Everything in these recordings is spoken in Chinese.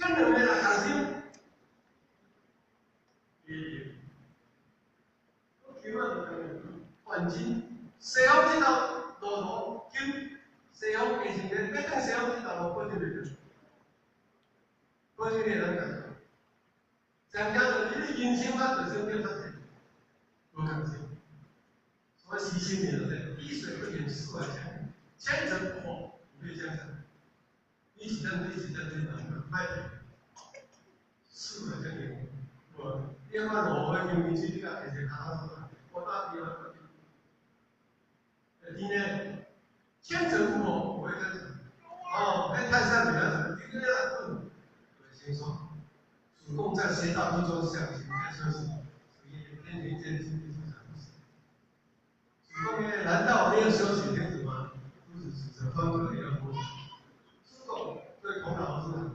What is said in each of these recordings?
两个来同心，基本上环境，西方这道路经西方变成咧，要等西方这道路保证袂着，保证你能干。上加上你的人生啊，就生变较济，无共性。所以习性也是滴水不淹，湿而强，千层不厚，不会相成。一起战对一起战对难卖点，湿而强点。我另外路的用面去这个其实卡到说，我大地方。今天千层不厚，不会相成。哦，那泰山比较什么？一个要混，先说。主公在邪道之中想行在说是，所以天天见经历是常事。主公呢，难道没有修行天子吗？不是指着方可要佛。主公对孔老师很。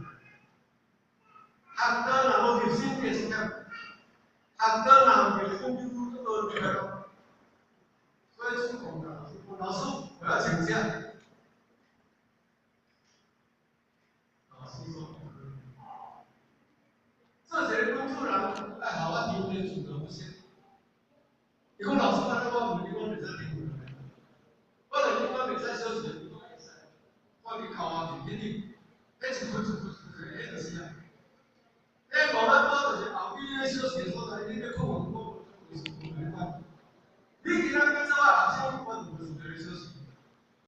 学到那么有心的是讲，学到那么有心就都明白了。所以主公的老师，我要请教。老师说。这些工作人爱好啊，听天主的不行。伊讲老师，我问你，我袂使听你。我来讲，我袂使休息，我伫考啊，去你，迄一分钟